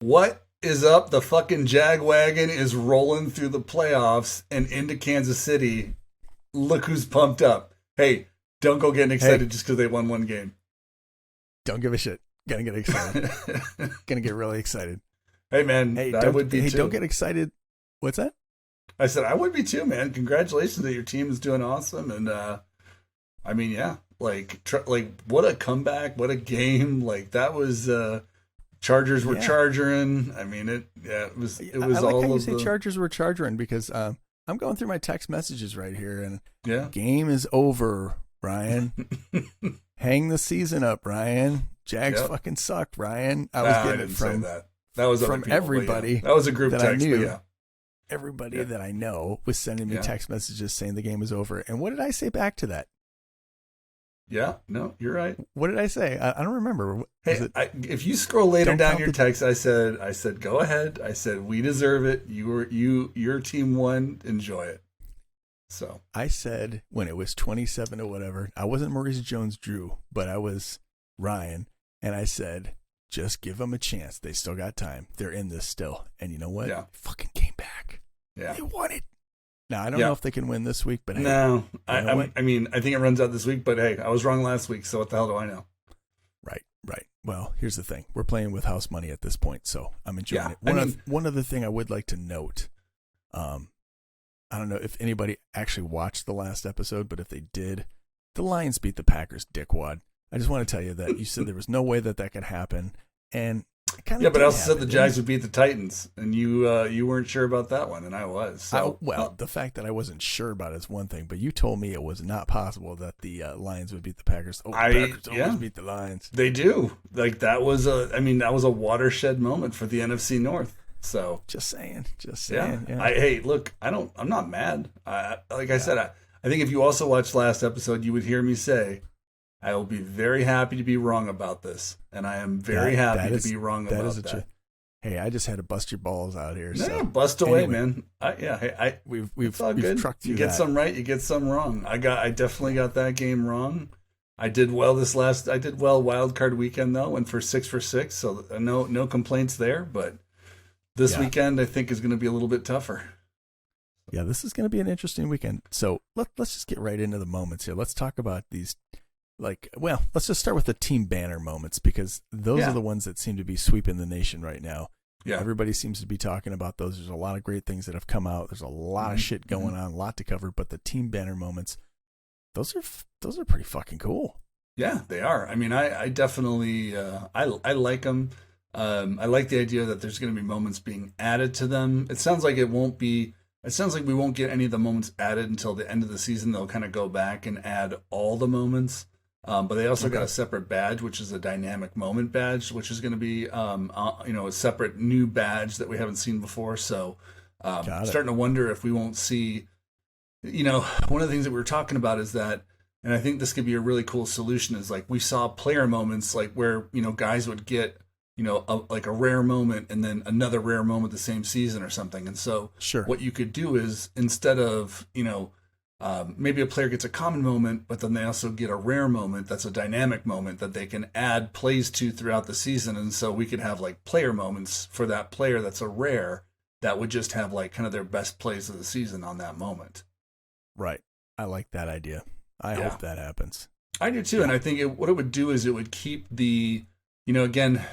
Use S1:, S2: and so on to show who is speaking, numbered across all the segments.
S1: What is up? The fucking jagwagon is rolling through the playoffs and into Kansas City. Look who's pumped up. Hey, don't go getting excited just because they won one game.
S2: Don't give a shit. Gonna get excited. Gonna get really excited.
S1: Hey, man, I would be too.
S2: Don't get excited. What's that?
S1: I said I would be too, man. Congratulations that your team is doing awesome. And, I mean, yeah, like what a comeback. What a game. Like, that was... Chargers were chargering. I mean, it was
S2: I like
S1: all
S2: how you
S1: of
S2: say
S1: the...
S2: Chargers were chargering because I'm going through my text messages right here, and game is over, Ryan. Hang the season up, Ryan. Jags fucking sucked, Ryan. I was getting it from
S1: that. That was
S2: from
S1: people,
S2: everybody.
S1: Yeah. That was a group
S2: that
S1: text.
S2: I knew.
S1: But yeah.
S2: Everybody that I know was sending me text messages saying the game was over. And what did I say back to that?
S1: Yeah, no, you're right.
S2: What did I say? I don't remember.
S1: Hey, if you scroll later down your text, I said, go ahead. I said, we deserve it. Your team won. Enjoy it. So
S2: I said when it was 27 or whatever, I wasn't Maurice Jones-Drew, but I was Ryan, and I said, just give them a chance. They still got time. They're in this still, and you know what?
S1: Yeah,
S2: fucking came back.
S1: Yeah,
S2: they won it. Now, I don't know if they can win this week, but
S1: no, I mean, I think it runs out this week, but hey, I was wrong last week, so what the hell do I know?
S2: Right. Well, here's the thing. We're playing with house money at this point, so I'm enjoying it. One other thing I would like to note, I don't know if anybody actually watched the last episode, but if they did, the Lions beat the Packers, dickwad. I just want to tell you that you said there was no way that could happen, and
S1: but I also said the Jags would beat the Titans, and you weren't sure about that one, and I was. So.
S2: The fact that I wasn't sure about it is one thing, but you told me it was not possible that the Lions would beat the Packers. The Packers always beat the Lions.
S1: They do. Like that was a watershed moment for the NFC North. So
S2: just saying.
S1: Yeah. Hey, look, I'm not mad. I said, I think if you also watched last episode, you would hear me say, I will be very happy to be wrong about this, and I am very happy to be wrong about that.
S2: Hey, I just had to bust your balls out here.
S1: No,
S2: so.
S1: Bust away,
S2: anyway,
S1: man.
S2: We've
S1: trucked through. You get some right, you get some wrong. I definitely got that game wrong. I did well wild card weekend though, went for 6 for 6, so no complaints there. But this weekend I think is going to be a little bit tougher.
S2: Yeah, this is going to be an interesting weekend. So let's just get right into the moments here. Let's talk about these. Let's just start with the team banner moments because those are the ones that seem to be sweeping the nation right now.
S1: Yeah.
S2: Everybody seems to be talking about those. There's a lot of great things that have come out. There's a lot of shit going on, a lot to cover, but the team banner moments, those are pretty fucking cool.
S1: Yeah, they are. I mean, I definitely, I like them. I like the idea that there's going to be moments being added to them. It sounds like we won't get any of the moments added until the end of the season. They'll kind of go back and add all the moments. But they also got a separate badge, which is a dynamic moment badge, which is going to be, a separate new badge that we haven't seen before. So, starting to wonder if we won't see, one of the things that we were talking about is that, and I think this could be a really cool solution is like we saw player moments like where, guys would get, a rare moment and then another rare moment the same season or something. And so what you could do is instead of, maybe a player gets a common moment, but then they also get a rare moment that's a dynamic moment that they can add plays to throughout the season. And so we could have like player moments for that player that's a rare that would just have like kind of their best plays of the season on that moment. Right.
S2: I like that idea. I hope that happens.
S1: I do too. Yeah. And I think what it would do is it would keep the, again,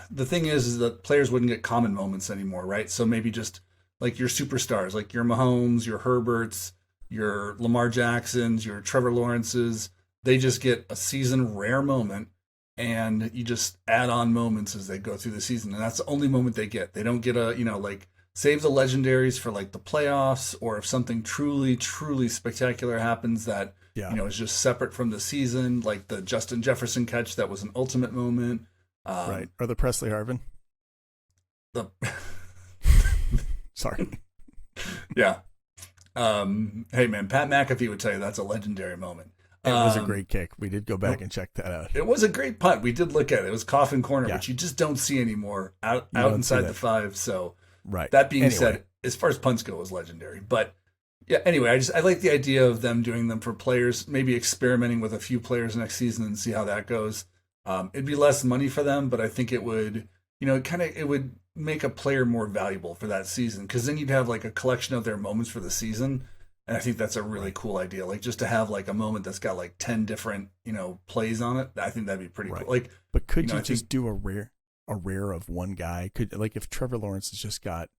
S1: the thing is that players wouldn't get common moments anymore, right? So maybe just like your superstars, like your Mahomes, your Herberts, your Lamar Jacksons, your Trevor Lawrences, they just get a season rare moment and you just add on moments as they go through the season. And that's the only moment they get. They don't get save the legendaries for like the playoffs or if something truly, truly spectacular happens that, is just separate from the season, like the Justin Jefferson catch that was an ultimate moment.
S2: Right. Or the Presley Harvin. Sorry.
S1: Yeah. Hey man, Pat McAfee would tell you that's a legendary moment.
S2: It was a great kick. We did go back and check that out.
S1: It was a great punt. We did look at it. It was coffin corner, which you just don't see anymore out inside the 5. So that being said, as far as punts go, it was legendary. But yeah, anyway, I like the idea of them doing them for players, maybe experimenting with a few players next season and see how that goes. It'd be less money for them, but I think it would it would make a player more valuable for that season because then you'd have like a collection of their moments for the season. And I think that's a really
S2: Right.
S1: cool idea. Like just to have like a moment that's got like 10 different, plays on it. I think that'd be pretty
S2: Right.
S1: cool. Like,
S2: But could you
S1: I think
S2: just do a rare of one guy? Could, like, if Trevor Lawrence has just got,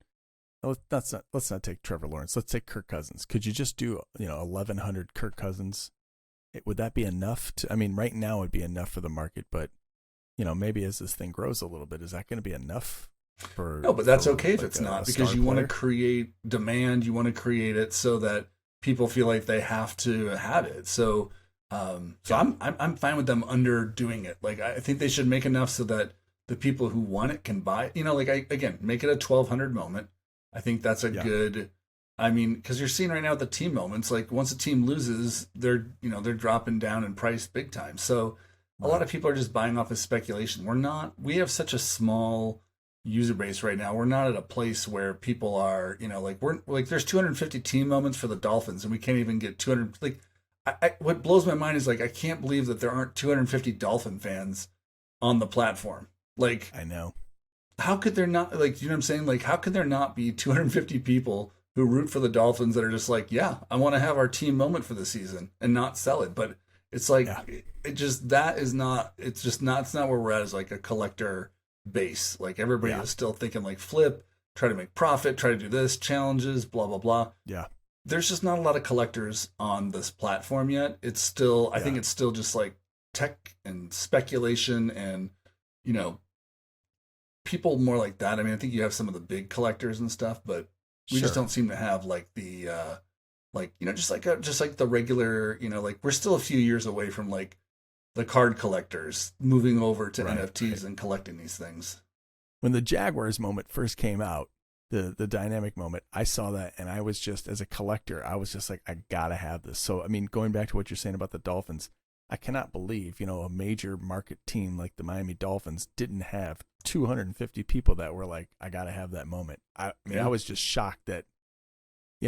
S2: let's not take Trevor Lawrence. Let's take Kirk Cousins. Could you just do 1,100 Kirk Cousins? Would that be enough to? I mean, right now it'd be enough for the market, but maybe as this thing grows a little bit, is that going to be enough for?
S1: no, but that's
S2: for
S1: okay if
S2: like
S1: it's
S2: a
S1: not because
S2: star
S1: you want to
S2: player?
S1: create demand. You want to create it so that people feel like they have to have it. So
S2: Yeah.
S1: I'm fine with them underdoing it. Like I think they should make enough so that the people who want it can buy it. Again, make it a 1,200 moment. I think that's a
S2: Yeah.
S1: good. I mean, because you're seeing right now with the team moments, like once a team loses, they're dropping down in price big time. So a lot
S2: Right.
S1: of people are just buying off of speculation. We have such a small user base right now. We're not at a place where people are, we're like there's 250 team moments for the Dolphins, and we can't even get 200. Like, what blows my mind is like I can't believe that there aren't 250 Dolphin fans on the platform. Like,
S2: I know.
S1: how could there not? Like, you know what I'm saying? Like, how could there not be 250 people who root for the Dolphins that are just like, yeah, I want to have our team moment for the season and not sell it? But it's like
S2: Yeah.
S1: it just that is not. It's just not. It's not where we're at as like a collector base. Like everybody
S2: Yeah.
S1: is still thinking like flip, try to make profit, try to do this, challenges, blah blah blah.
S2: Yeah.
S1: There's just not a lot of collectors on this platform yet. It's still I think
S2: Yeah.
S1: it's still just like tech and speculation and you know people more like that. I mean, I think you have some of the big collectors and stuff, but we just
S2: Sure.
S1: don't seem to have like the just like the regular, like we're still a few years away from like the card collectors moving over to
S2: Right.
S1: NFTs
S2: Right.
S1: and collecting these things.
S2: When the Jaguars moment first came out, the dynamic moment, I saw that and I was just, as a collector, I was just like, I gotta have this. So I mean, going back to what you're saying about the Dolphins, I cannot believe, a major market team like the Miami Dolphins didn't have 250 people that were like, I gotta have that moment. I mean,
S1: Yeah.
S2: I was just shocked that,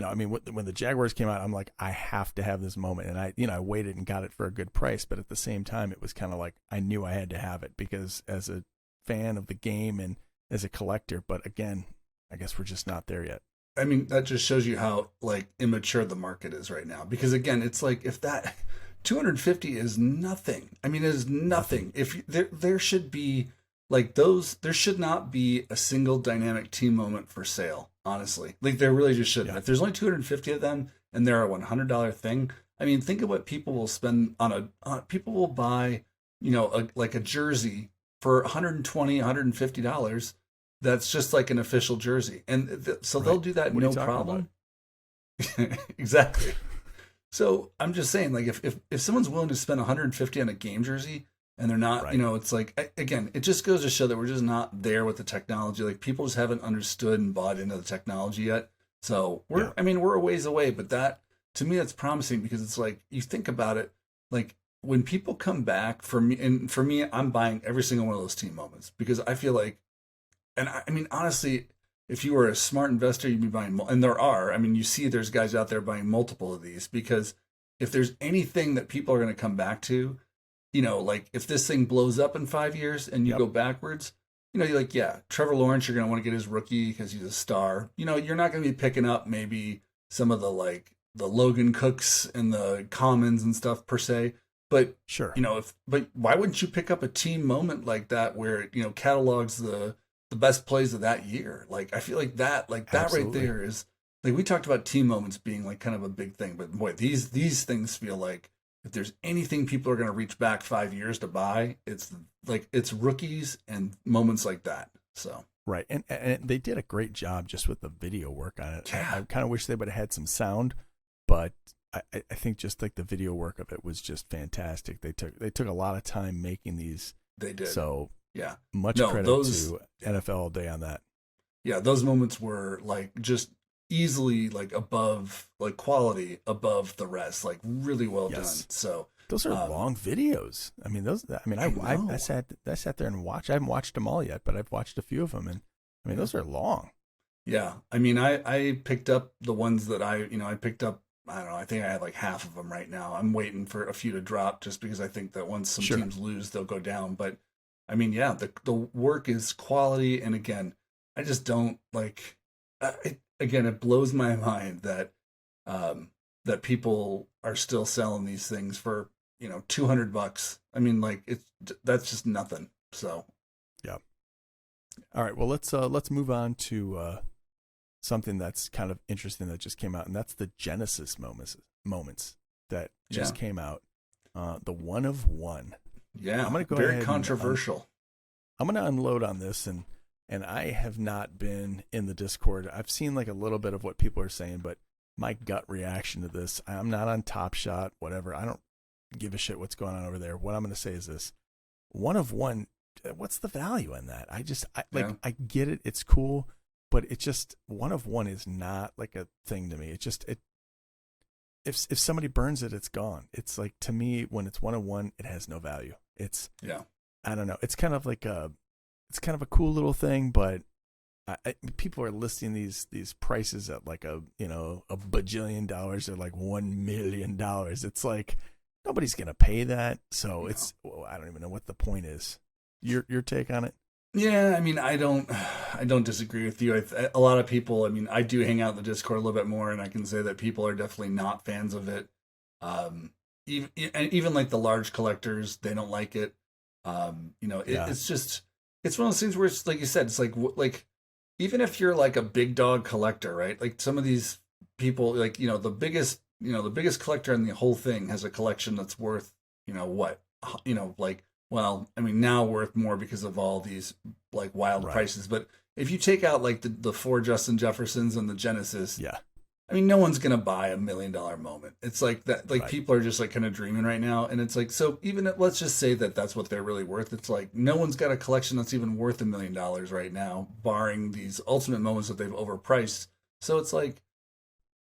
S2: I mean, when the Jaguars came out, I'm like, I have to have this moment. And I waited and got it for a good price. But at the same time, it was kind of like, I knew I had to have it because as a fan of the game and as a collector, but again, I guess we're just not there yet.
S1: I mean, that just shows you how like immature the market is right now. Because again, it's like if that 250 is nothing. I mean, it is nothing. If there should be like those, there should not be a single dynamic team moment for sale. Honestly, like there really just shouldn't.
S2: Yeah.
S1: If there's only 250 of them and they're a $100 thing, I mean, think of what people will spend people will buy, like a jersey for 120, $150. That's just like an official jersey, and so
S2: Right.
S1: they'll do that
S2: What are
S1: no
S2: you talking
S1: problem. Exactly. So I'm just saying, like, if someone's willing to spend 150 on a game jersey and they're not,
S2: Right.
S1: it's like again, it just goes to show that we're just not there with the technology. Like people just haven't understood and bought into the technology yet. So
S2: Yeah.
S1: I mean, we're a ways away, but that to me that's promising because it's like you think about it, like when people come back for me, I'm buying every single one of those team moments because I feel like, and I mean honestly, if you were a smart investor, you'd be buying, and there are. I mean, you see, there's guys out there buying multiple of these because if there's anything that people are going to come back to, like if this thing blows up in 5 years and you
S2: Yep.
S1: go backwards, you're like, yeah, Trevor Lawrence, you're going to want to get his rookie because he's a star. You're not going to be picking up maybe some of the like the Logan Cooks and the Commons and stuff per se, but
S2: Sure.
S1: but why wouldn't you pick up a team moment like that where it, catalogs the best plays of that year? Like I feel like that right
S2: Absolutely.
S1: there is like we talked about team moments being like kind of a big thing, but boy, these things feel like if there's anything people are going to reach back 5 years to buy, it's rookies and moments like that. So
S2: Right. And they did a great job just with the video work on it.
S1: yeah,
S2: I kind of wish they would have had some sound, but I think just like the video work of it was just fantastic. They took a lot of time making these.
S1: they did.
S2: So
S1: Yeah,
S2: much
S1: no,
S2: credit
S1: those
S2: to NFL all day on that.
S1: yeah, those moments were like just easily like above like quality above the rest, like really well
S2: Yes.
S1: done. So
S2: Those are long videos. I mean, I sat there and watched. I haven't watched them all yet, but I've watched a few of them, and I mean, those are long.
S1: yeah, I mean, I picked up the ones that I picked up. I don't know. I think I have like half of them right now. I'm waiting for a few to drop just because I think that once some
S2: Sure.
S1: teams lose, they'll go down. But I mean, yeah, the work is quality, and again, I just don't like. Again, it blows my mind that that people are still selling these things for $200. I mean, like that's just nothing. So
S2: yeah. All right. Well, let's move on to something that's kind of interesting that just came out, and that's the Genesis moments that just came out. The 1 of 1.
S1: Yeah,
S2: I'm gonna go
S1: very
S2: ahead
S1: controversial.
S2: I'm gonna unload on this, and I have not been in the Discord. I've seen like a little bit of what people are saying, but my gut reaction to this, I'm not on Top Shot, whatever. I don't give a shit what's going on over there. What I'm gonna say is this: 1 of 1. What's the value in that? I get it. It's cool, but it just 1 of 1 is not like a thing to me. If somebody burns it, it's gone. It's like, to me, when it's 1 of 1, it has no value. I don't know. It's kind of like a cool little thing, but people are listing these prices at like a bajillion dollars or like $1 million. It's like nobody's gonna pay that. So I don't even know what the point is. Your take on it?
S1: Yeah, I mean, I don't disagree with you. A lot of people, I mean, I do hang out in the Discord a little bit more, and I can say that people are definitely not fans of it. Even like the large collectors, they don't like it. It's just, it's one of those things where it's like you said, it's like even if you're like a big dog collector, right? Like some of these people, like the biggest collector in the whole thing has a collection that's worth what, like. Well, I mean, now worth more because of all these like wild prices. But if you take out like the 4 Justin Jeffersons and the Genesis, I mean, no one's gonna buy $1 million moment. It's like that. Like people are just like kind of dreaming right now, and it's like, so even let's just say that that's what they're really worth. It's like no one's got a collection that's even worth $1 million right now, barring these ultimate moments that they've overpriced. So it's like,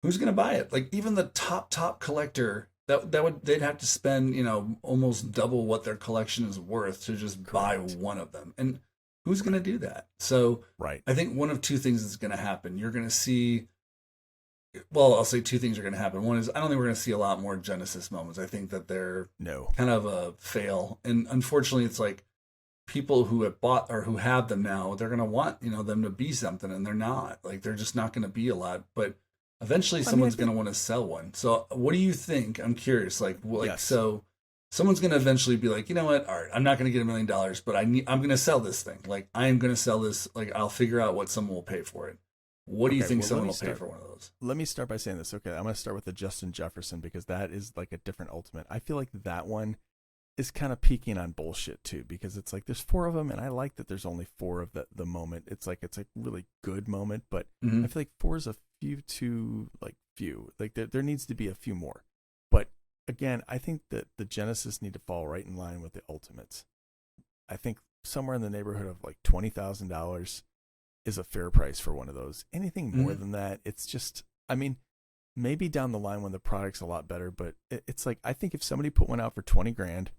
S1: who's gonna buy it? Like even the top collector. They'd have to spend almost double what their collection is worth to just buy one of them, and who's going to do that? So I think one of two things is going to happen. You're going to see, well, I'll say two things are going to happen. One is, I don't think we're going to see a lot more Genesis moments. I think that they're kind of a fail, and unfortunately, it's like people who have bought or who have them now, they're going to want them to be something, and they're not. Like they're just not going to be a lot, but eventually, someone's going to want to sell one. So, what do you think? I'm curious. So someone's going to eventually be like, you know what? All right, I'm not going to get $1 million, but I'm going to sell this thing. Like, I am going to sell this. Like, I'll figure out what someone will pay for it. What do you think someone will pay for one of those? Let
S2: me start by saying this. Okay, I'm going to start with the Justin Jefferson because that is like a different ultimate. I feel like that one is kind of peaking on bullshit too, because it's like there's 4 of them, and I like that there's only 4 of the moment. It's a really good moment, but I feel like 4 is a few too few. Like there needs to be a few more. But again, I think that the Genesis need to fall right in line with the Ultimates. I think somewhere in the neighborhood of like $20,000 is a fair price for one of those. Anything more than that, it's just, I mean, maybe down the line when the product's a lot better, but it's like, I think if somebody put one out for 20 grand,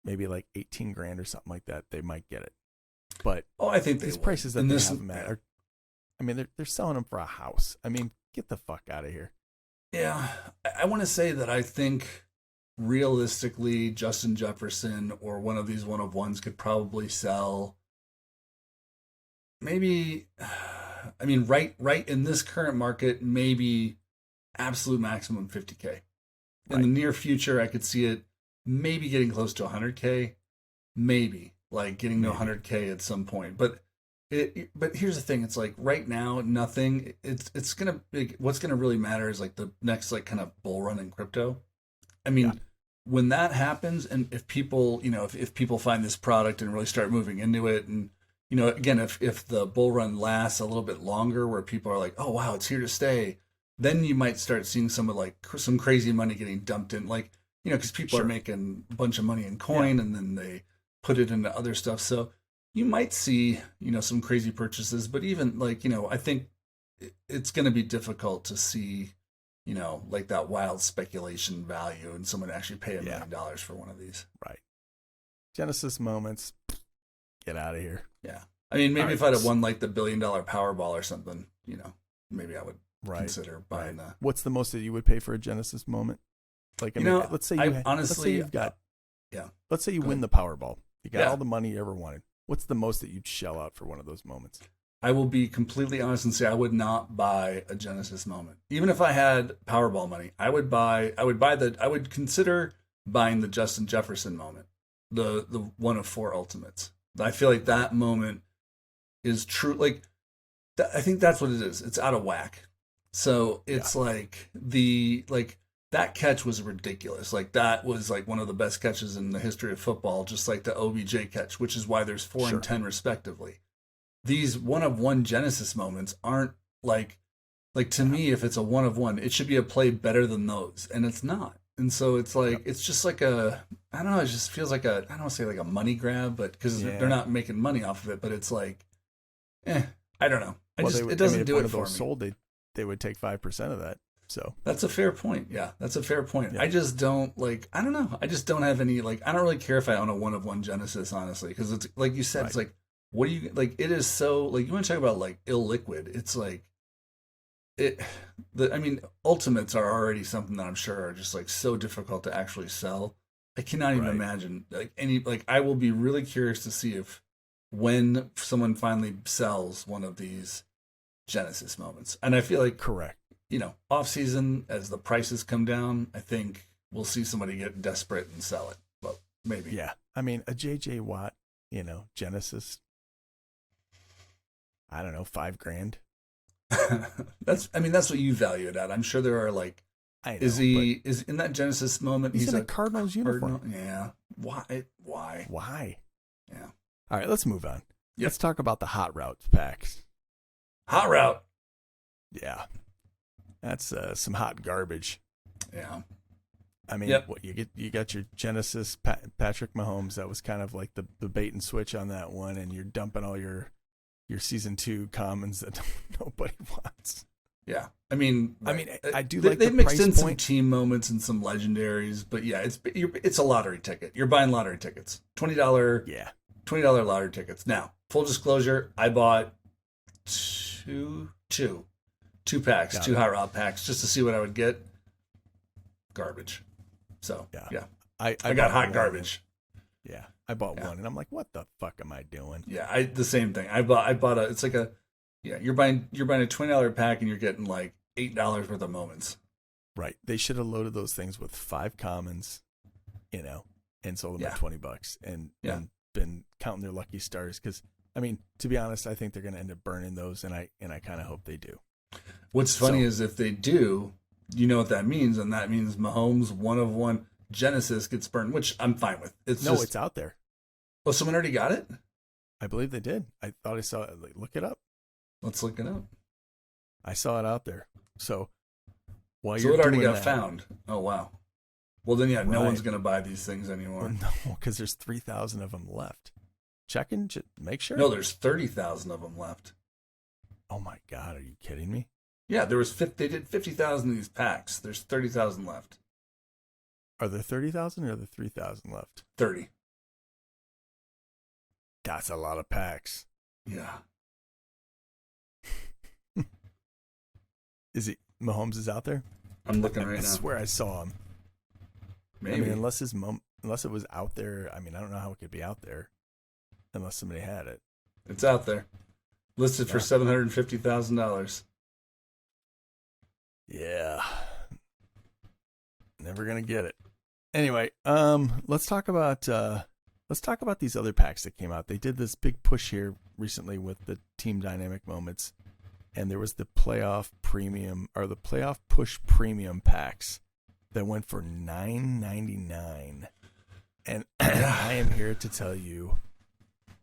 S2: maybe like 18 grand or something like that, they might get it. But
S1: I think
S2: these prices that they have them at are, I mean, they're selling them for a house. I mean, get the fuck out of here.
S1: Yeah, I want to say that I think realistically, Justin Jefferson or one of these 1 of 1s could probably sell maybe, I mean, right in this current market, maybe absolute maximum 50K. In the near future, I could see it maybe getting close to 100K, maybe like getting to 100K at some point. But here's the thing: it's like right now, nothing. It's gonna what's gonna really matter is like the next like kind of bull run in crypto. I mean, when that happens, and if people if people find this product and really start moving into it, and again, if the bull run lasts a little bit longer, where people are like, oh wow, it's here to stay, then you might start seeing some crazy money getting dumped in, like. Because people are making a bunch of money in coin and then they put it into other stuff. So you might see, some crazy purchases, but even I think it's going to be difficult to see, like that wild speculation value and someone actually pay $1 million for one of these.
S2: Right. Genesis moments, get out of here.
S1: Yeah. I mean, maybe if I'd have won like the $1 billion Powerball or something, maybe I would consider buying that.
S2: What's the most that you would pay for a Genesis moment? Like, let's say you honestly, let's say you've got, let's say you win the Powerball You got all the money you ever wanted. What's the most that you'd shell out for one of those moments?
S1: I will be completely honest and say I would not buy a Genesis moment. Even if I had Powerball money, I would consider buying the Justin Jefferson moment. The one of 4 ultimates. I feel like that moment is true. Like, I think that's what it is. It's out of whack. So it's like that catch was ridiculous. Like, that was like one of the best catches in the history of football, just like the OBJ catch, which is why there's 4 and 10 respectively. These one of one Genesis moments aren't like to me, if it's a one of one, it should be a play better than those, and it's not. And so it's like it's just like I don't know, it just feels like I don't want to say like a money grab, but because they're not making money off of it, but it's like, I don't know. It doesn't do it for me.
S2: Sold, they would take 5% of that. So
S1: that's a fair point. Yeah, that's a fair point. Yeah. I just don't I don't know. I just don't have any I don't really care if I own a one of one Genesis, honestly, because it's like you said, it's like, what do you like? It is so like, you want to talk about like illiquid. It's like ultimates are already something that I'm sure are just like so difficult to actually sell. I cannot even imagine I will be really curious to see if when someone finally sells one of these Genesis moments. And I feel like
S2: correct.
S1: Off season, as the prices come down, I think we'll see somebody get desperate and sell it. But maybe.
S2: Yeah. I mean, a JJ Watt, Genesis, I don't know, $5,000.
S1: That's what you value it at. I'm sure there are like, I know, is in that Genesis moment?
S2: He's in a Cardinals uniform.
S1: Yeah. Why? Yeah.
S2: All right, let's move on. Yep. Let's talk about the hot route packs.
S1: Hot route.
S2: Yeah. That's some hot garbage.
S1: Yeah.
S2: I mean, what you got your Genesis Patrick Mahomes. That was kind of like the bait and switch on that one, and you're dumping all your season 2 commons that nobody wants.
S1: Yeah. I mean,
S2: I do like
S1: they've mixed in some team moments and some legendaries, but yeah, it's a lottery ticket. You're buying lottery tickets. $20 lottery tickets. Now, full disclosure, I bought two packs, 2 hot rod packs, just to see what I would get. Garbage. So yeah. I got hot garbage.
S2: Yeah. I bought one and I'm like, what the fuck am I doing?
S1: Yeah, the same thing. I bought it's like you're buying a $20 pack and you're getting like $8 worth of moments.
S2: Right. They should have loaded those things with 5 commons, and sold them at $20 and been counting their lucky stars. Because I mean, to be honest, I think they're going to end up burning those, and I kind of hope they do.
S1: What's funny is if they do, you know what that means, and that means Mahomes one of one Genesis gets burned, which I'm fine with. It's
S2: out there.
S1: Oh, someone already got it?
S2: I believe they did. I thought I saw it. Look it up.
S1: Let's look it up.
S2: I saw it out there. So while
S1: it
S2: you're
S1: already got found. Oh wow. Well then, no one's gonna buy these things anymore.
S2: Well, no, because there's 3,000 of them left. Make sure.
S1: No, there's 30,000 of them left.
S2: Oh my God, are you kidding me?
S1: Yeah, they did 50,000 of these packs. There's 30,000 left.
S2: Are there 30,000 or are there 3,000 left?
S1: 30.
S2: That's a lot of packs.
S1: Yeah.
S2: Mahomes is out there?
S1: I'm looking right now.
S2: I swear I saw him.
S1: Maybe.
S2: I mean, unless it was out there. I mean, I don't know how it could be out there unless somebody had it.
S1: It's out there. Listed for $750,000.
S2: Yeah. Never gonna get it. Anyway, let's talk about these other packs that came out. They did this big push here recently with the team dynamic moments, and there was the playoff premium or the playoff push premium packs that went for $9.99. And I am here to tell you,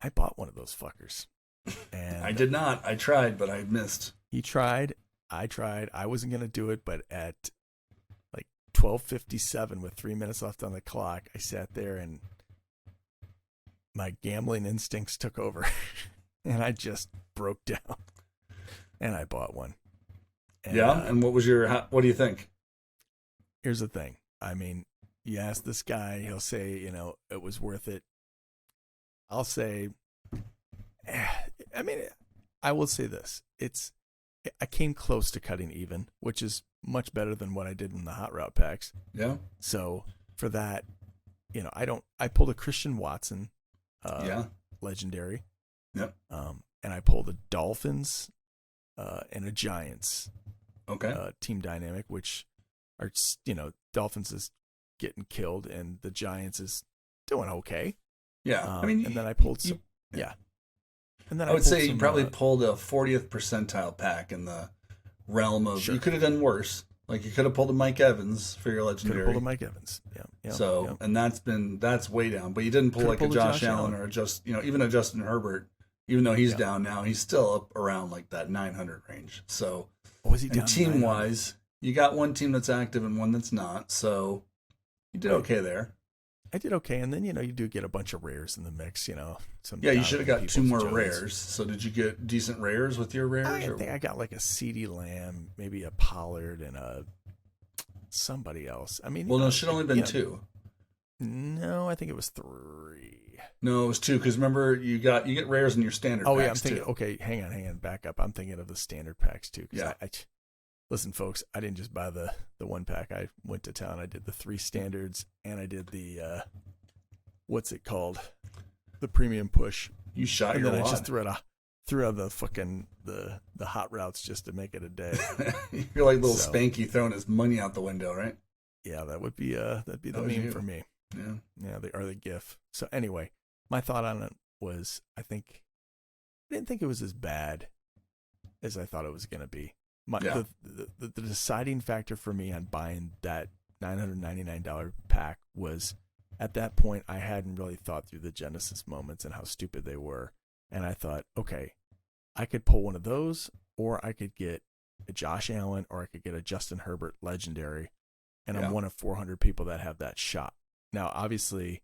S2: I bought one of those fuckers. And
S1: I did not. I tried, but I missed.
S2: He tried. I tried. I wasn't going to do it, but at like 12:57 with 3 minutes left on the clock, I sat there and my gambling instincts took over and I just broke down and I bought one. And,
S1: and what do you think?
S2: Here's the thing. I mean, you ask this guy, he'll say, it was worth it. I'll say, I mean, I will say this. I came close to cutting even, which is much better than what I did in the hot route packs.
S1: Yeah.
S2: So for that, I pulled a Christian Watson legendary.
S1: Yep.
S2: And I pulled a Dolphins and a Giants team dynamic, which are, Dolphins is getting killed and the Giants is doing okay.
S1: Yeah.
S2: And then I pulled some. And then
S1: I would say you probably pulled a 40th percentile pack in the realm of, you could have done worse. Like you could have pulled a Mike Evans for your legendary.
S2: Could have pulled a Mike Evans. Yeah.
S1: So, and that's way down. But you didn't pull like a Josh Allen or even a Justin Herbert. Even though he's down now, he's still up around like that 900 range. So,
S2: was he down?
S1: And team wise, you got one team that's active and one that's not. So, you did okay there.
S2: I did okay, and then you do get a bunch of rares in the mix.
S1: You should have got two more rares. So, did you get decent rares with your rares?
S2: I think I got like a CeeDee Lamb, maybe a Pollard, and a somebody else. I mean,
S1: it should only been two.
S2: No, I think it was 3.
S1: No, it was 2 because remember you get rares in your standard.
S2: Oh
S1: packs
S2: yeah, I'm thinking.
S1: Too.
S2: Okay, hang on, back up. I'm thinking of the standard packs too.
S1: Yeah.
S2: Listen, folks, I didn't just buy the 1 pack. I went to town. I did the 3 standards, and I did the what's it called, the premium push.
S1: You shot
S2: and
S1: your
S2: then
S1: wad.
S2: I just threw out the fucking the hot routes just to make it a day.
S1: You're like little Spanky throwing his money out the window, right?
S2: Yeah, that'd be the meme for me.
S1: Yeah,
S2: they are the GIF. So anyway, my thought on it was, I didn't think it was as bad as I thought it was going to be. The deciding factor for me on buying that $999 pack was, at that point, I hadn't really thought through the Genesis moments and how stupid they were. And I thought, okay, I could pull one of those, or I could get a Josh Allen, or I could get a Justin Herbert legendary. And I'm one of 400 people that have that shot. Now, obviously,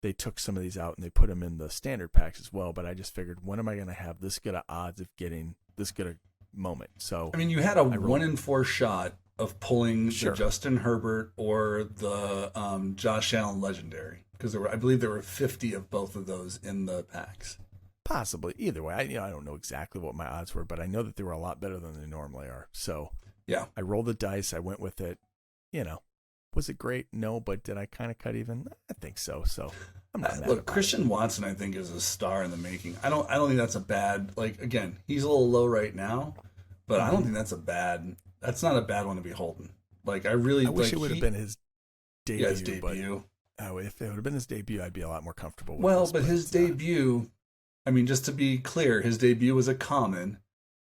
S2: they took some of these out and they put them in the standard packs as well. But I just figured, when am I going to have this good of odds of getting this good a moment? So,
S1: I mean, you had a 1 in 4 shot of pulling the Justin Herbert or the Josh Allen legendary, because I believe there were 50 of both of those in the packs.
S2: Possibly. Either way, I don't know exactly what my odds were, but I know that they were a lot better than they normally are. So, I rolled the dice. I went with it. Was it great? No, but did I kind of cut even? I think so. So I'm not mad.
S1: Look, Christian Watson, I think, is a star in the making. I don't think that's a bad. Like, again, he's a little low right now, but I don't think that's That's not a bad one to be holding. Like, I
S2: wish it would have been his debut.
S1: Yeah, his debut.
S2: But, if it would have been his debut, I'd be a lot more comfortable with
S1: Well, but his debut, I mean, just to be clear, his debut was a common,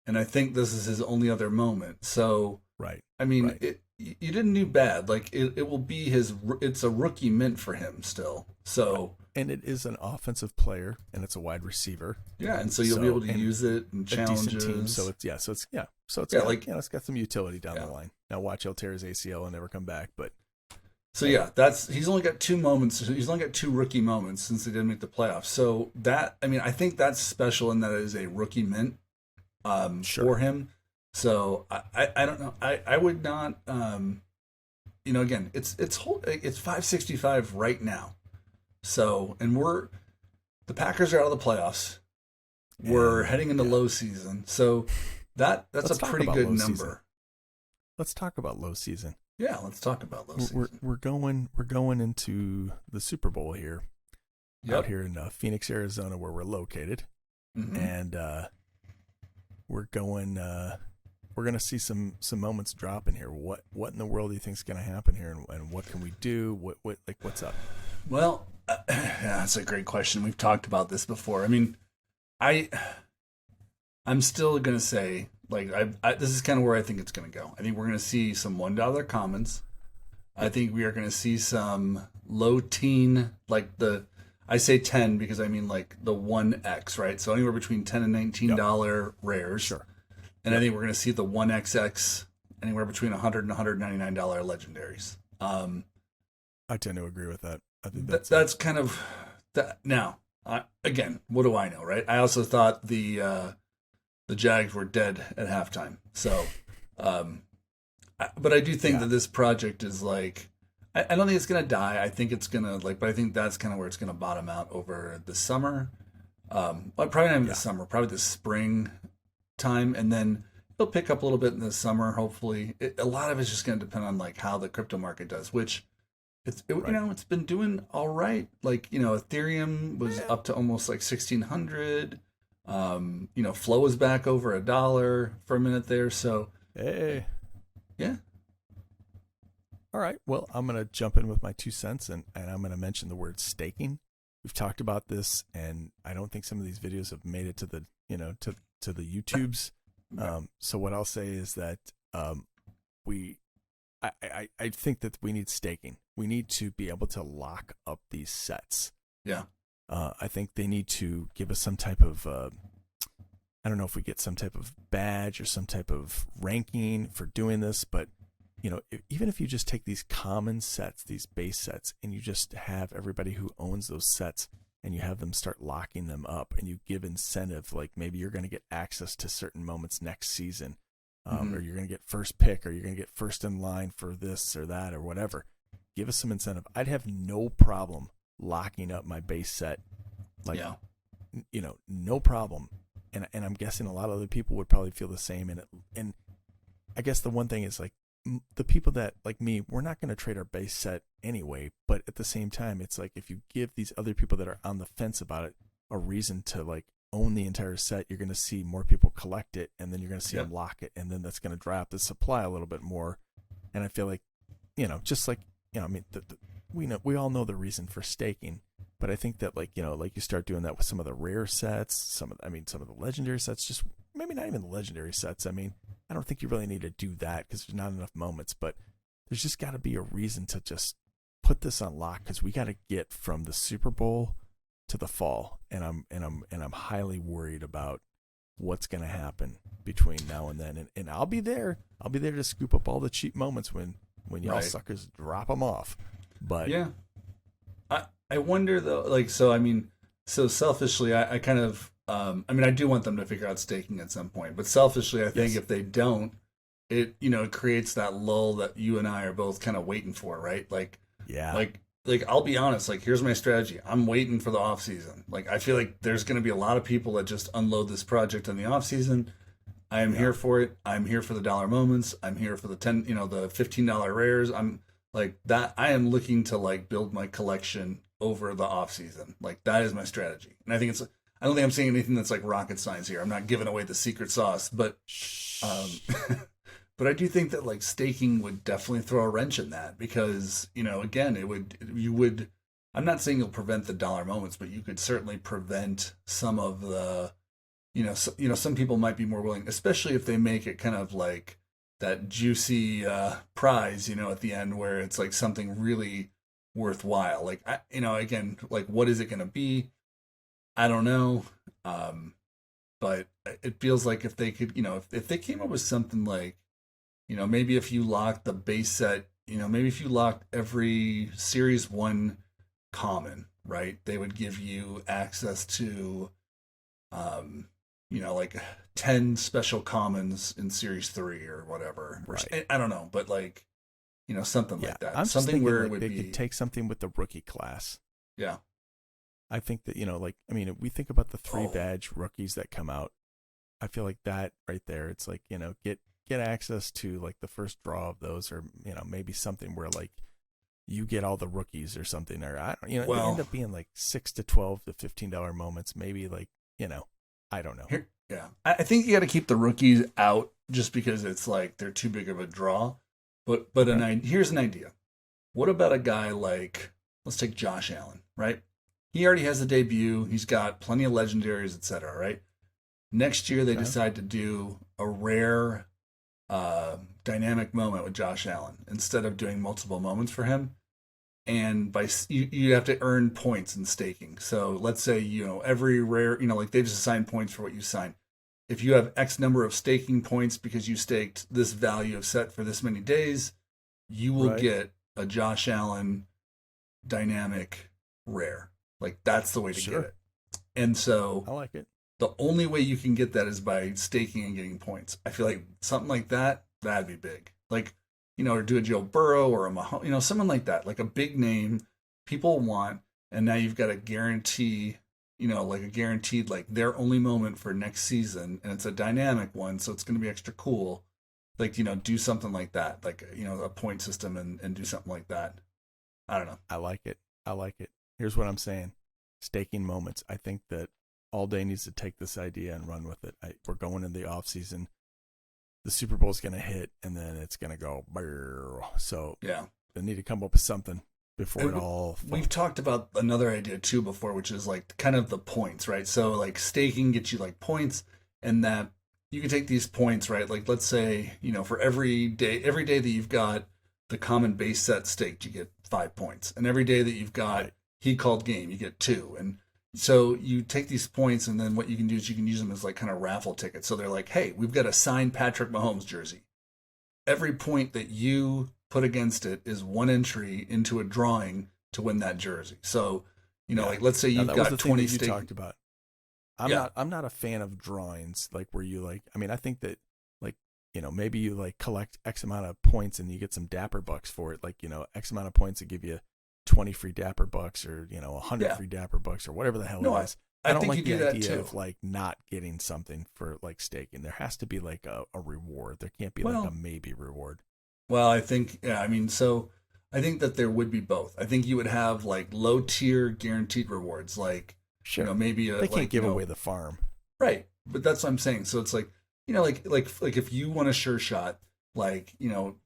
S1: and I think this is his only other moment. So, I mean, you didn't do bad. Like, it will be it's a rookie mint for him still. So,
S2: and it is an offensive player, and it's a wide receiver.
S1: Yeah, and so you'll be able to use it in challenges.
S2: A decent team, so it's it's got some utility down the line. Now watch, he'll tear his ACL and never come back. But
S1: so he's only got 2 moments. He's only got 2 rookie moments since they didn't make the playoffs. So I think that's special in that it is a rookie mint for him. So I don't know. I would not. Again, it's 565 right now. So, and the Packers are out of the playoffs. We're heading into low season. So that's a pretty good number.
S2: Season. Let's talk about low season.
S1: Yeah, let's talk about low season.
S2: We're going into the Super Bowl here. Out here in Phoenix, Arizona, where we're located. Mm-hmm. And we're going to see some moments drop in here. What in the world do you think is going to happen here, and what can we do? What's up?
S1: Well, that's a great question. We've talked about this before. I mean, I'm still going to say, like, this is kind of where I think it's going to go. I think we're going to see some $1 commons. I think we are going to see some low teen, like I say 10 because I mean like the 1X, right? So anywhere between $10 and $19 rares.
S2: Sure.
S1: And I think we're going to see the 1XX anywhere between $100 and $199 legendaries.
S2: I tend to agree with that. I think
S1: that's kind of that. Now, again, what do I know, right? I also thought the Jags were dead at halftime. So, but I do think that this project is like, I don't think it's going to die. I think it's going to but I think that's kind of where it's going to bottom out over the summer. Probably not even the summer, probably the spring time. And then it'll pick up a little bit in the summer, hopefully. A lot of it's just going to depend on like how the crypto market does, which
S2: Right.
S1: it's been doing all right. Like, Ethereum was
S2: Yeah.
S1: up to almost like 1,600. Flow was back over $1 for a minute there. So,
S2: Hey.
S1: yeah,
S2: All right. Well, I'm going to jump in with my 2 cents, and I'm going to mention the word staking. We've talked about this, and I don't think some of these videos have made it to the, to the YouTubes. So what I'll say is that we, I think that we need staking. We need to be able to lock up these sets.
S1: yeah,
S2: I think they need to give us some type of, I don't know if we get some type of badge or some type of ranking for doing this, but even if you just take these common sets, these base sets, and you just have everybody who owns those sets and you have them start locking them up and you give incentive, like maybe you're going to get access to certain moments next season, or you're going to get first pick, or you're going to get first in line for this or that or whatever. Give us some incentive. I'd have no problem locking up my base set. Like,
S1: yeah,
S2: no problem. And I'm guessing a lot of other people would probably feel the same. And I guess the one thing is like, the people that like me, we're not going to trade our base set anyway, but at the same time, it's like if you give these other people that are on the fence about it a reason to like own the entire set, you're going to see more people collect it, and then you're going to see them lock it, and then that's going to dry up the supply a little bit more. And I feel like, just like, I mean, we all know the reason for staking, but I think that like you start doing that with some of the rare sets, some of the legendary sets, just maybe not even the legendary sets. I mean, I don't think you really need to do that because there's not enough moments, but there's just got to be a reason to just put this on lock, because we got to get from the Super Bowl to the fall, and I'm highly worried about what's going to happen between now and then. And I'll be there. I'll be there to scoop up all the cheap moments when y'all suckers drop them off. But
S1: yeah. I wonder though, like, so I mean, so selfishly, I kind of, I do want them to figure out staking at some point, but selfishly, I think if they don't, it creates that lull that you and I are both kind of waiting for, right?
S2: Yeah.
S1: Like I'll be honest, like here's my strategy. I'm waiting for the off season. Like I feel like there's going to be a lot of people that just unload this project in the off season. I am here for it. I'm here for the dollar moments. I'm here for the the $15 rares. I'm like that. I am looking to like build my collection over the off season. Like that is my strategy. And I think it's, I don't think I'm saying anything that's like rocket science here. I'm not giving away the secret sauce, but, but I do think that like staking would definitely throw a wrench in that because, again, I'm not saying you'll prevent the dollar moments, but you could certainly prevent some of the, some people might be more willing, especially if they make it kind of like that juicy prize, at the end where it's like something really worthwhile. Like, again, like what is it going to be? I don't know. But it feels like if they could, if they came up with something like, maybe if you locked the base set, maybe if you locked every series one common, right? They would give you access to, like 10 special commons in series 3 or whatever.
S2: Right.
S1: I don't know, but like, something like that.
S2: I'm
S1: something
S2: just
S1: where
S2: like
S1: it would
S2: they
S1: be.
S2: could take something with the rookie class.
S1: Yeah.
S2: I think that, if we think about the 3 badge rookies that come out, I feel like that right there, it's like, get access to like the first draw of those, or, maybe something where like you get all the rookies or something, or I don't, they end up being like $6 to $12 to $15 moments, maybe like, I don't know.
S1: Yeah. I think you got to keep the rookies out just because it's like they're too big of a draw. But here's an idea. What about a guy like, let's take Josh Allen, right? He already has a debut. He's got plenty of legendaries, etc. Right? Next year they decide to do a rare dynamic moment with Josh Allen instead of doing multiple moments for him. And you have to earn points in staking. So let's say every rare, like they just assign points for what you sign. If you have X number of staking points because you staked this value of set for this many days, you will get a Josh Allen dynamic rare. Like that's the way to get it. And so
S2: I like it.
S1: The only way you can get that is by staking and getting points. I feel like something like that'd be big. Like, or do a Joe Burrow or a Mahomes, someone like that, like a big name people want, and now you've got a guarantee, like a guaranteed, like their only moment for next season, and it's a dynamic one, so it's going to be extra cool. Like, do something like that, like, a point system and do something like that. I don't know.
S2: I like it. I like it. Here's what I'm saying. Staking moments. I think that All Day needs to take this idea and run with it. We're going in the off season. The Super Bowl is going to hit, and then it's going to go. Brrr. So
S1: Yeah,
S2: they need to come up with something before it all.
S1: We've talked about another idea too before, which is like kind of the points, right? So like staking gets you like points, and that you can take these points, right? Like let's say, for every day that you've got the common base set staked, you get 5 points, and every day that you've got he called game, you get 2, and so you take these points, and then what you can do is you can use them as like kind of raffle tickets. So they're like, hey, we've got a signed Patrick Mahomes jersey. Every point that you put against it is 1 entry into a drawing to win that jersey. So, like let's say you've got 20
S2: you talked about. I'm not a fan of drawings like where you like. I mean, I think that like maybe you like collect X amount of points and you get some Dapper Bucks for it. Like X amount of points to give you 20 free Dapper Bucks or 100 free Dapper Bucks or whatever the hell it is. I don't like the idea of like not getting something for like staking. There has to be like a reward. There can't be like a maybe reward.
S1: Well, I think so I think that there would be both. I think you would have like low tier guaranteed rewards, like maybe
S2: they can't give away the farm,
S1: right? But that's what I'm saying. So it's like like if you want a sure shot, like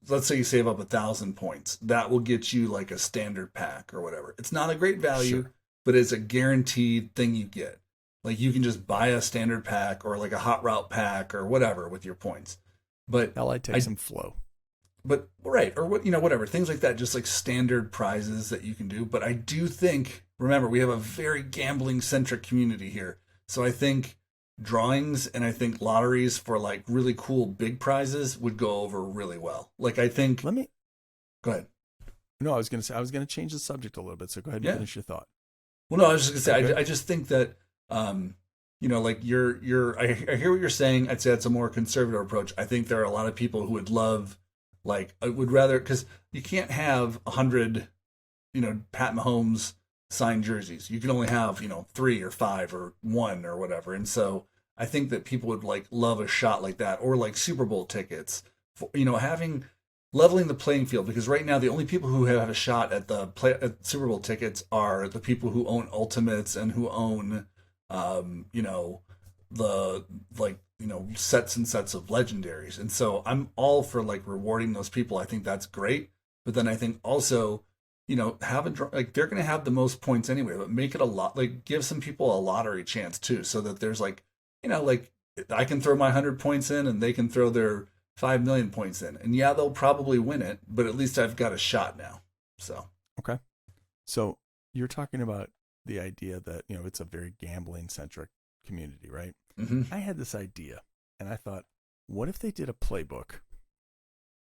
S1: let's say you save up 1,000 points, that will get you like a standard pack or whatever. It's not a great value, but it's a guaranteed thing you get. Like you can just buy a standard pack or like a hot route pack or whatever with your points. But
S2: hell, I take some flow.
S1: But right, or what whatever, things like that, just like standard prizes that you can do. But I do think, remember, we have a very gambling centric community here. So I think drawings and I think lotteries for like really cool big prizes would go over really well. Like I think go ahead.
S2: No, I was gonna change the subject a little bit, so go ahead and finish your thought.
S1: Well, no, I was just gonna say I just think that like I hear what you're saying. I'd say that's a more conservative approach. I think there are a lot of people who would love, like, I would rather, because you can't have 100 Pat Mahomes signed jerseys. You can only have 3 or 5 or 1 or whatever. And so I think that people would like love a shot like that, or like Super Bowl tickets for, having leveling the playing field, because right now the only people who have a shot at at Super Bowl tickets are the people who own Ultimates and who own the like sets and sets of legendaries. And so I'm all for like rewarding those people. I think that's great. But then I think also have like they're going to have the most points anyway, but make it a lot, like give some people a lottery chance too, so that there's like like I can throw my 100 points in and they can throw their 5 million points in, and they'll probably win it, but at least I've got a shot now. So
S2: okay, so you're talking about the idea that it's a very gambling centric community, right?
S1: Mm-hmm.
S2: I had this idea, and I thought, what if they did a playbook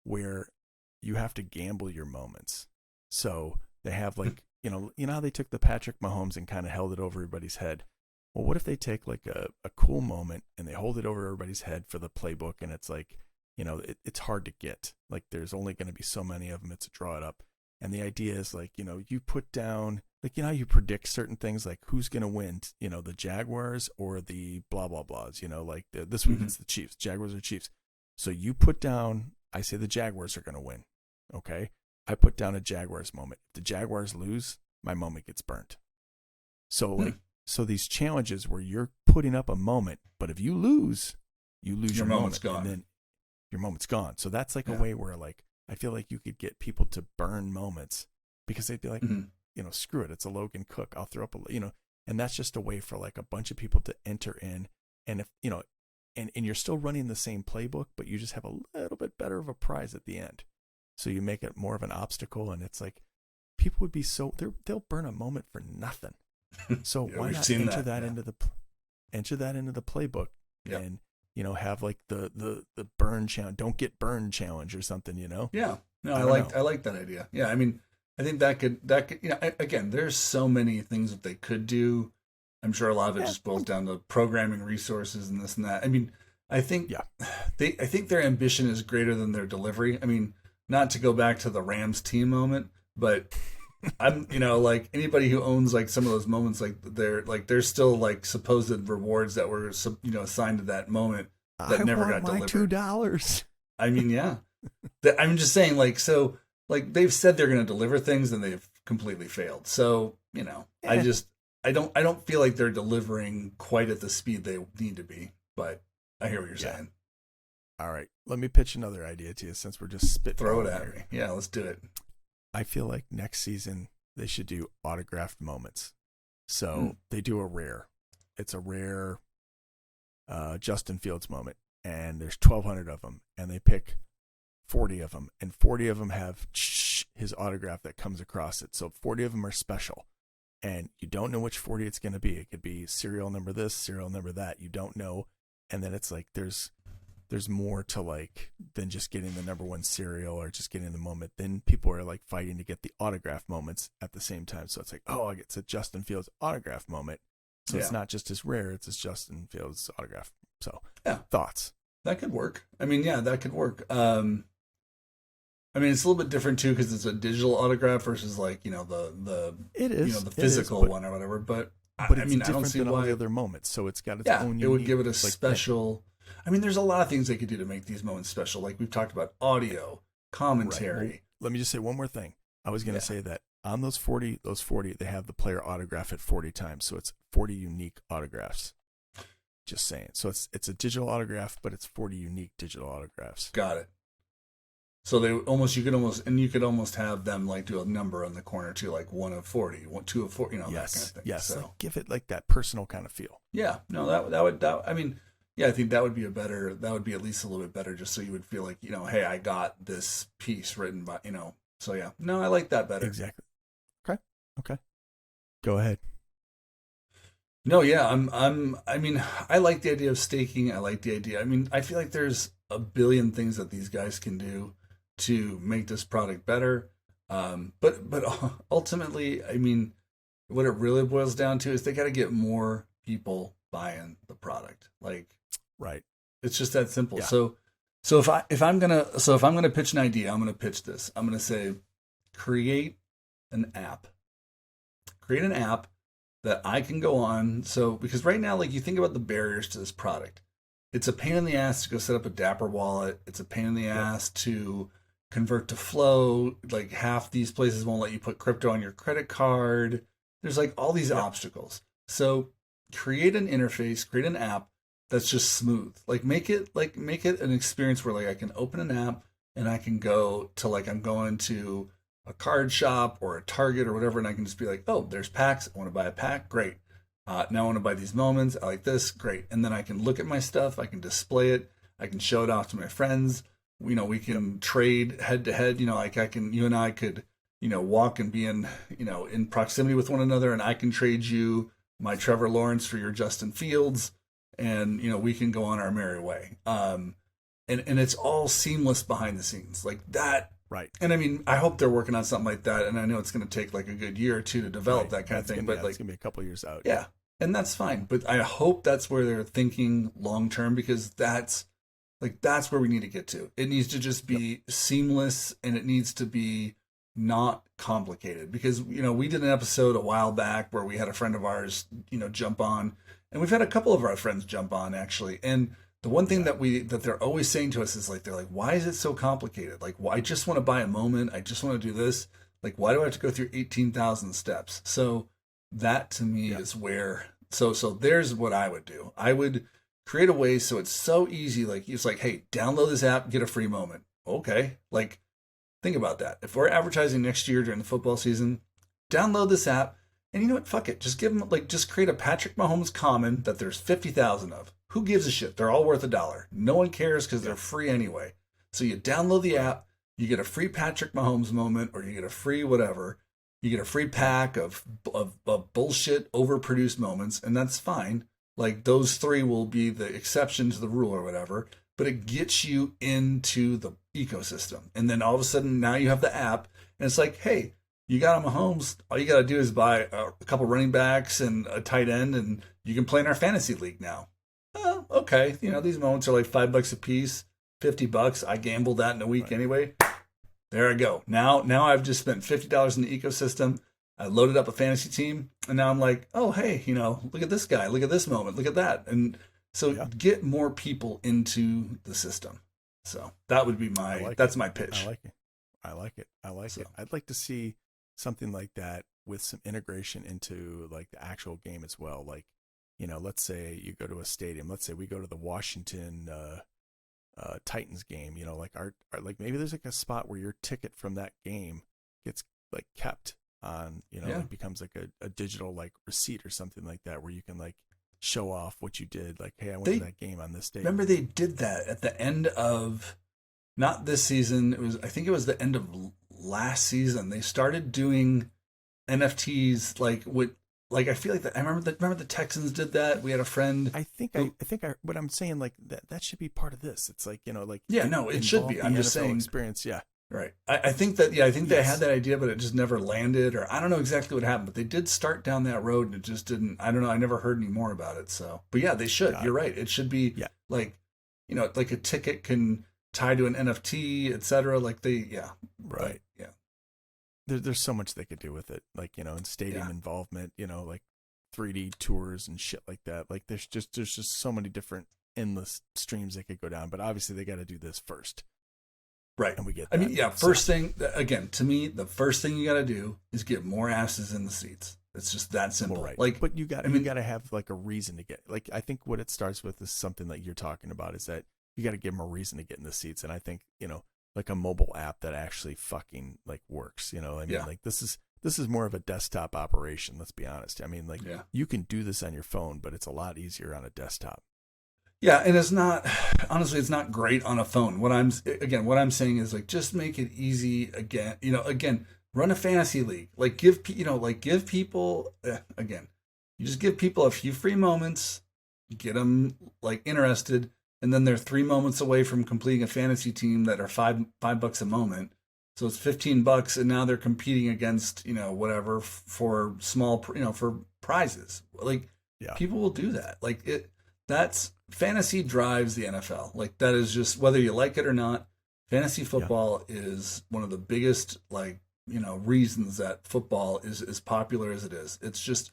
S2: where you have to gamble your moments? So they have like how they took the Patrick Mahomes and kind of held it over everybody's head. Well, what if they take like a cool moment and they hold it over everybody's head for the playbook, and it's like it's hard to get. Like there's only going to be so many of them. It's a draw it up. And the idea is like, you put down, like, how you predict certain things, like who's going to win, the Jaguars or the blah, blah, blahs, like this week it's the Chiefs, Jaguars or Chiefs. So you put down, I say the Jaguars are going to win. Okay. I put down a Jaguars moment. If the Jaguars lose, my moment gets burnt. So so these challenges where you're putting up a moment, but if you lose your
S1: moment's
S2: moment,
S1: gone.
S2: and then your moment's gone. So that's like a way where like, I feel like you could get people to burn moments because they'd be like, screw it. It's a Logan Cook. I'll throw up and that's just a way for like a bunch of people to enter in. And if, and you're still running the same playbook, but you just have a little bit better of a prize at the end. So you make it more of an obstacle, and it's like people would be they'll burn a moment for nothing. So why not enter that into the playbook and have like the burn challenge, don't get burned challenge or something,
S1: Yeah. No, I like that idea. Yeah. I mean, I think that could, again, there's so many things that they could do. I'm sure a lot of it just boils down to programming resources and this and that. I mean, I think their ambition is greater than their delivery. I mean, not to go back to the Rams team moment, but I'm, like anybody who owns like some of those moments, like there's still like supposed rewards that were, assigned to that moment that never got delivered.
S2: $2.
S1: I mean, yeah. I'm just saying, like, so, like they've said they're going to deliver things, and they've completely failed. So, I don't feel like they're delivering quite at the speed they need to be, but I hear what you're saying.
S2: All right. Let me pitch another idea to you since we're just spitballing.
S1: Throw it at me. Yeah, let's do it.
S2: I feel like next season they should do autographed moments. So they do a rare. It's a rare Justin Fields moment, and there's 1,200 of them, and they pick 40 of them, and 40 of them have his autograph that comes across it. So 40 of them are special, and you don't know which 40 it's going to be. It could be serial number this, serial number that. You don't know, and then it's like there's more to like than just getting the number one serial or just getting the moment. Then people are like fighting to get the autograph moments at the same time. So it's like, oh, it's a Justin Fields autograph moment. So it's not just as rare, it's as Justin Fields autograph. So thoughts.
S1: That could work. I mean, yeah, that could work. I mean, it's a little bit different too because it's a digital autograph versus like the
S2: it is
S1: the physical one or whatever. But I mean, I don't see
S2: than
S1: why
S2: all the other moments. So it's got its own.
S1: It would give it a
S2: like,
S1: special. I mean, there's a lot of things they could do to make these moments special. Like we've talked about audio, commentary.
S2: Right. Well, let me just say one more thing. I was going to say that on those 40, they have the player autograph it 40 times. So it's 40 unique autographs. Just saying. So it's a digital autograph, but it's 40 unique digital autographs.
S1: Got it. So you could almost have them like do a number on the corner too, like 1 of 40, 2 of 40, that kind of thing.
S2: Yes.
S1: So
S2: Like give it like that personal kind of feel.
S1: Yeah. No, I mean, yeah, I think that would be at least a little bit better, just so you would feel like, hey, I got this piece written by, so yeah. No, I like that better.
S2: Exactly. Okay. Go ahead.
S1: No, yeah, I mean, I like the idea of staking. I like the idea. I mean, I feel like there's a billion things that these guys can do to make this product better. But ultimately, I mean, what it really boils down to is they got to get more people buying the product. Like,
S2: right.
S1: It's just that simple.
S2: Yeah.
S1: So if I'm gonna pitch an idea, I'm gonna pitch this. I'm gonna say, create an app. Create an app that I can go on. So because right now, like you think about the barriers to this product, it's a pain in the ass to go set up a Dapper wallet. It's a pain in the ass to convert to Flow. Like half these places won't let you put crypto on your credit card. There's like all these obstacles. So create an interface, create an app that's just smooth. Like make it an experience where like I can open an app and I can go to like I'm going to a card shop or a Target or whatever, and I can just be like, oh, there's packs. I want to buy a pack. Great. Now I want to buy these moments. I like this. Great. And then I can look at my stuff. I can display it. I can show it off to my friends. We can trade head to head. Like you and I could, walk and be in, in proximity with one another, and I can trade you my Trevor Lawrence for your Justin Fields, and we can go on our merry way. And it's all seamless behind the scenes like that.
S2: Right.
S1: And I mean, I hope they're working on something like that. And I know it's going to take like a good year or two to develop that kind of thing. But like,
S2: it's going to be a couple years out.
S1: Yeah. And that's fine. But I hope that's where they're thinking long term, because that's where we need to get to. It needs to just be seamless, and it needs to be not complicated. Because, we did an episode a while back where we had a friend of ours, jump on. And we've had a couple of our friends jump on actually. And the one thing that they're always saying to us is like, they're like, why is it so complicated? Like, I just want to buy a moment. I just want to do this. Like, why do I have to go through 18,000 steps? So that to me is where, so there's what I would do. I would create a way so it's so easy. Like it's like, hey, download this app, get a free moment. Okay. Like think about that. If we're advertising next year during the football season, download this app. And you know what? Fuck it. Just give them just create a Patrick Mahomes common that there's 50,000 of. Who gives a shit? They're all worth $1. No one cares because they're free anyway. So you download the app, you get a free Patrick Mahomes moment, or you get a free whatever. You get a free pack of bullshit overproduced moments, and that's fine. Like those 3 will be the exception to the rule or whatever. But it gets you into the ecosystem, and then all of a sudden now you have the app, and it's like, hey, you got a Mahomes. All you got to do is buy a couple running backs and a tight end, and you can play in our fantasy league now. Oh, okay. These moments are like $5 a piece, $50. I gambled that in a week anyway. There I go. Now I've just spent $50 in the ecosystem. I loaded up a fantasy team, and now I'm like, oh, hey, look at this guy. Look at this moment. Look at that. And so get more people into the system. So that would be that's my pitch.
S2: I like it. I'd like to see something like that with some integration into like the actual game as well. Like, let's say you go to a stadium. Let's say we go to the Washington Titans game. Like our like maybe there's like a spot where your ticket from that game gets like kept on. It becomes like a digital like receipt or something like that, where you can like show off what you did. Like, hey, I went to that game on this day.
S1: Remember they did that at the end of, not this season. I think it was the end of last season. They started doing NFTs like I feel like that. I remember the Texans did that. We had a friend.
S2: I think what I'm saying, like that should be part of this. It's like, like,
S1: yeah, no, it should be. I'm just saying
S2: experience. Yeah.
S1: Right. I think that, I think they had that idea, but it just never landed, or I don't know exactly what happened, but they did start down that road and it just didn't, I don't know. I never heard any more about it. So, but yeah, they should. You're right. It should be like, like a ticket can tie to an NFT, etc. Like
S2: right.
S1: But, yeah.
S2: There's so much they could do with it. Like, in stadium involvement, like 3D tours and shit like that. Like there's just so many different endless streams they could go down, but obviously they got to do this first.
S1: Right.
S2: And we get that.
S1: I mean, yeah, first thing, again, to me, the first thing you got to do is get more asses in the seats. It's just that simple.
S2: Well, right.
S1: Like,
S2: but you got to have like a reason to get, like, I think what it starts with is something that you're talking about, is that you got to give them a reason to get in the seats. And I think, like a mobile app that actually fucking like works, like this is more of a desktop operation. Let's be honest. I mean, like you can do this on your phone, but it's a lot easier on a desktop.
S1: Yeah, and it's not, honestly, it's not great on a phone. What I'm saying is like, just make it easy again, run a fantasy league. Like give people, again, you just give people a few free moments, get them like interested, and then they're 3 moments away from completing a fantasy team that are $5 a moment. So it's $15, and now they're competing against, whatever for small, for prizes. Like people will do that. Like that's fantasy drives the NFL. Like that is just, whether you like it or not, fantasy football is one of the biggest, like, reasons that football is as popular as it is. It's just,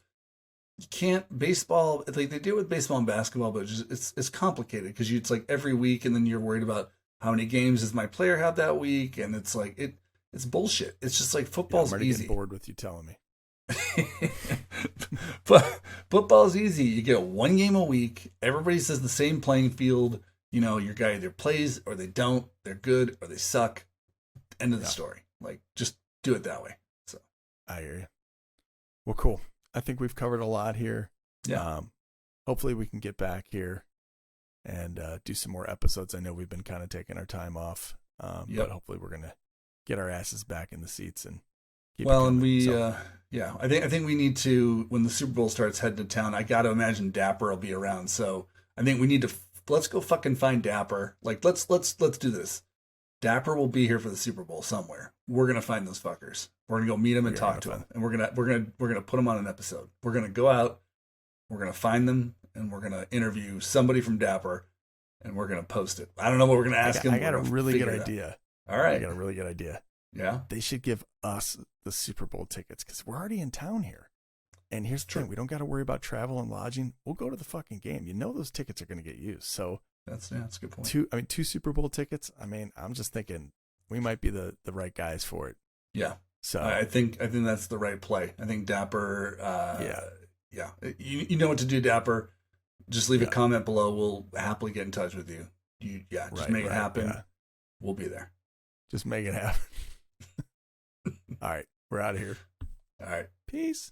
S1: you can't, baseball, like they do it with baseball and basketball, but it's complicated because it's like every week, and then you're worried about how many games does my player have that week, and it's like it's bullshit. It's just like football's
S2: I'm
S1: easy.
S2: Getting bored with you telling me.
S1: But football's easy. You get 1 game a week. Everybody says the same playing field. Your guy either plays or they don't. They're good or they suck. End of the story. Like, just do it that way. So
S2: I hear you. Well, cool. I think we've covered a lot here.
S1: Yeah.
S2: Hopefully we can get back here and do some more episodes. I know we've been kind of taking our time off, but hopefully we're gonna get our asses back in the seats and keep it coming.
S1: And we I think we need to, when the Super Bowl starts heading to town, I got to imagine Dapper will be around. So I think we need to let's go fucking find Dapper. Like let's do this. Dapper will be here for the Super Bowl somewhere. We're gonna find those fuckers. We're gonna go meet them and talk to them, and we're gonna put them on an episode. We're gonna go out, we're gonna find them, and we're gonna interview somebody from Dapper, and we're gonna post it. I don't know what we're gonna ask him.
S2: I got a really good idea.
S1: All right,
S2: I got a really good idea.
S1: Yeah,
S2: they should give us the Super Bowl tickets because we're already in town here. And here's the thing: we don't got to worry about travel and lodging. We'll go to the fucking game. Those tickets are going to get used. So
S1: that's a good point.
S2: 2 Super Bowl tickets. I mean, I'm just thinking we might be the right guys for it.
S1: Yeah.
S2: So
S1: I think that's the right play. I think Dapper. Yeah. You know what to do, Dapper. Just leave a comment below. We'll happily get in touch with you. Just make it happen. Yeah. We'll be there.
S2: Just make it happen. All right, we're out of here.
S1: All right.
S2: Peace.